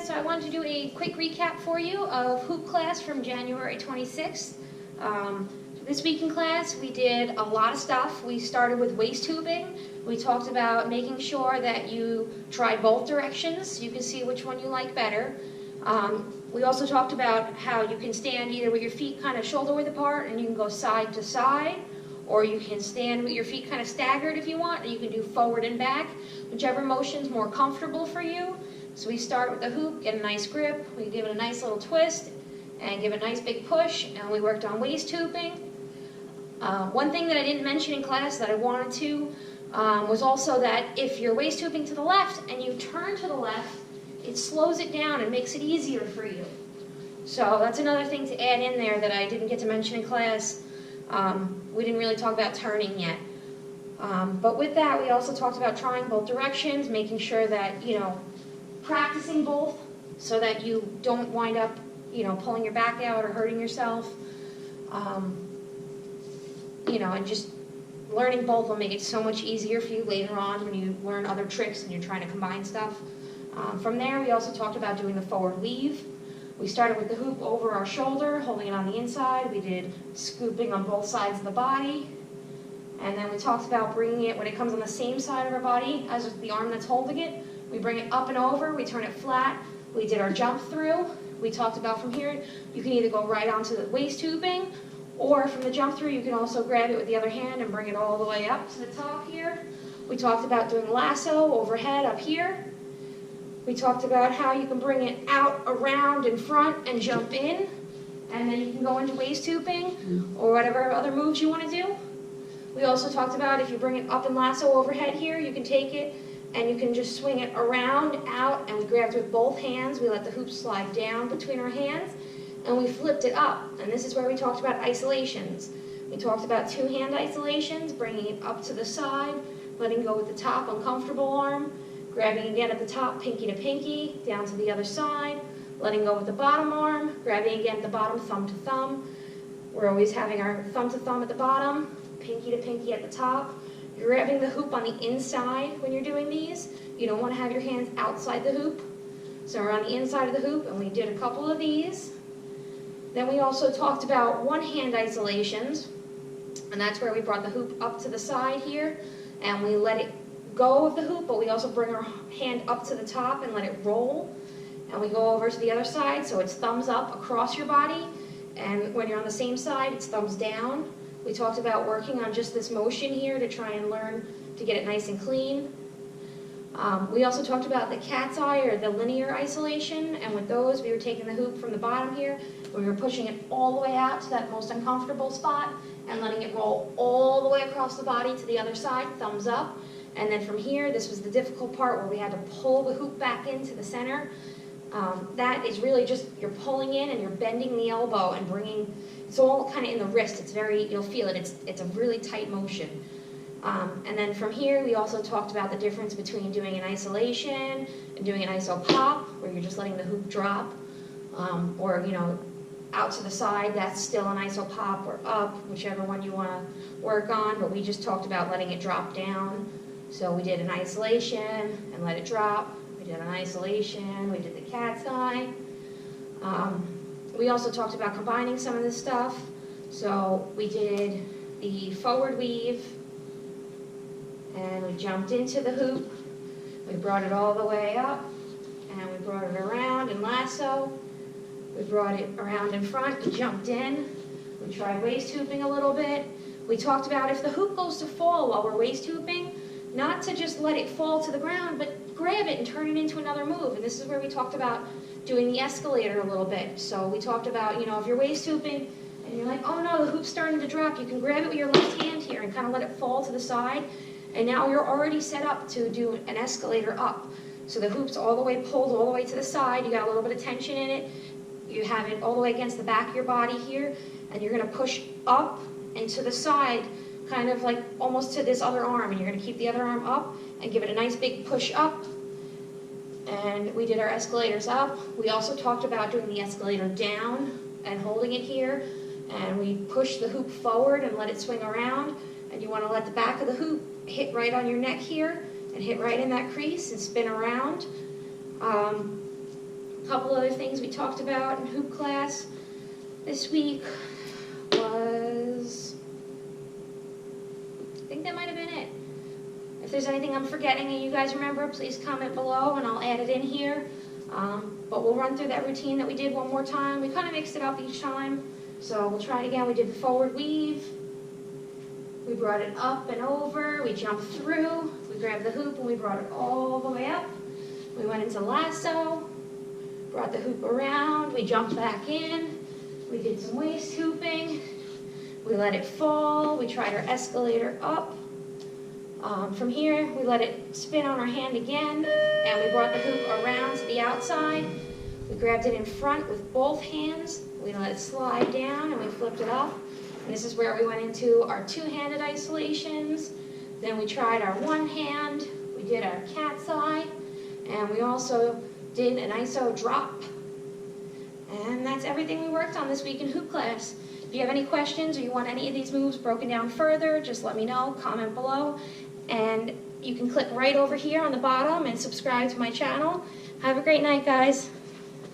so I wanted to do a quick recap for you of hoop class from January 26th. This week in class we did a lot of stuff. We started with waist tubing. We talked about making sure that you try both directions so you can see which one you like better. We also talked about how you can stand either with your feet kind of shoulder width apart and you can go side to side, or you can stand with your feet kind of staggered if you want, and you can do forward and back, whichever motion's more comfortable for you. So we start with the hoop, get a nice grip, we give it a nice little twist, and give a nice big push, and we worked on waist tubing. One thing that I didn't mention in class that I wanted to was also that if you're waist tubing to the left and you turn to the left, it slows it down and makes it easier for you. So that's another thing to add in there that I didn't get to mention in class. We didn't really talk about turning yet. But with that, we also talked about trying both directions, making sure that, practicing both so that you don't wind up, pulling your back out or hurting yourself. And just learning both will make it so much easier for you later on when you learn other tricks and you're trying to combine stuff. From there, we also talked about doing the forward weave. We started with the hoop over our shoulder, holding it on the inside. We did scooping on both sides of the body. And then we talked about bringing it, when it comes on the same side of our body as the arm that's holding it, we bring it up and over, we turn it flat. We did our jump through. We talked about from here, you can either go right onto the waist tubing, or from the jump through, you can also grab it with the other hand and bring it all the way up to the top here. We talked about doing lasso overhead up here. We talked about how you can bring it out, around, in front, and jump in. And then you can go into waist tubing, or whatever other moves you want to do. We also talked about if you bring it up and lasso overhead here, you can take it and you can just swing it around, out, and we grabbed with both hands. We let the hoop slide down between our hands, and we flipped it up. And this is where we talked about isolations. We talked about two-hand isolations, bringing it up to the side, letting go with the top uncomfortable arm, grabbing again at the top, pinky to pinky, down to the other side, letting go with the bottom arm, grabbing again at the bottom, thumb to thumb. We're always having our thumb to thumb at the bottom, pinky to pinky at the top. You're grabbing the hoop on the inside when you're doing these. You don't want to have your hands outside the hoop. So we're on the inside of the hoop, and we did a couple of these. Then we also talked about one-hand isolations, and that's where we brought the hoop up to the side here, and we let it go of the hoop, but we also bring our hand up to the top and let it roll. And we go over to the other side, so it's thumbs up across your body, and when you're on the same side, it's thumbs down. We talked about working on just this motion here to try and learn to get it nice and clean. We also talked about the cat's eye or the linear isolation, and with those we were taking the hoop from the bottom here, we were pushing it all the way out to that most uncomfortable spot and letting it roll all the way across the body to the other side, thumbs up. And then from here, this was the difficult part where we had to pull the hoop back into the center. That is really just, you're pulling in and you're bending the elbow and bringing, it's all kind of in the wrist. It's very, you'll feel it, it's a really tight motion. And then from here, we also talked about the difference between doing an isolation and doing an iso pop, where you're just letting the hoop drop, or out to the side, that's still an iso pop, or up, whichever one you want to work on, but we just talked about letting it drop down. So we did an isolation and let it drop. We did an isolation, we did the cat's eye. We also talked about combining some of this stuff. So we did the forward weave, and we jumped into the hoop. We brought it all the way up, and we brought it around in lasso. We brought it around in front, we jumped in. We tried waist hooping a little bit. We talked about if the hoop goes to fall while we're waist hooping, not to just let it fall to the ground, but grab it and turn it into another move. And this is where we talked about doing the escalator a little bit. So we talked about, if you're waist hooping and you're like, oh no, the hoop's starting to drop, you can grab it with your left hand here and kind of let it fall to the side. And now you're already set up to do an escalator up. So the hoop's all the way pulled all the way to the side. You got a little bit of tension in it. You have it all the way against the back of your body here. And you're going to push up and to the side, kind of like almost to this other arm. And you're going to keep the other arm up and give it a nice big push up. And we did our escalators up. We also talked about doing the escalator down and holding it here. And we push the hoop forward and let it swing around. And you want to let the back of the hoop hit right on your neck here and hit right in that crease and spin around. couple other things we talked about in hoop class this week was, I think that might have been it. If there's anything I'm forgetting and you guys remember, please comment below and I'll add it in here. But we'll run through that routine that we did one more time. We kind of mixed it up each time, so we'll try it again. We did the forward weave. We brought it up and over. We jumped through. We grabbed the hoop and we brought it all the way up. We went into lasso, brought the hoop around. We jumped back in. We did some waist hooping. We let it fall. We tried our escalator up. From here, we let it spin on our hand again, and we brought the hoop around to the outside. We grabbed it in front with both hands. We let it slide down, and we flipped it up. And this is where we went into our two-handed isolations. Then we tried our one hand. We did our cat's eye, and we also did an iso drop. And that's everything we worked on this week in hoop class. If you have any questions or you want any of these moves broken down further, just let me know, comment below. And you can click right over here on the bottom and subscribe to my channel. Have a great night, guys.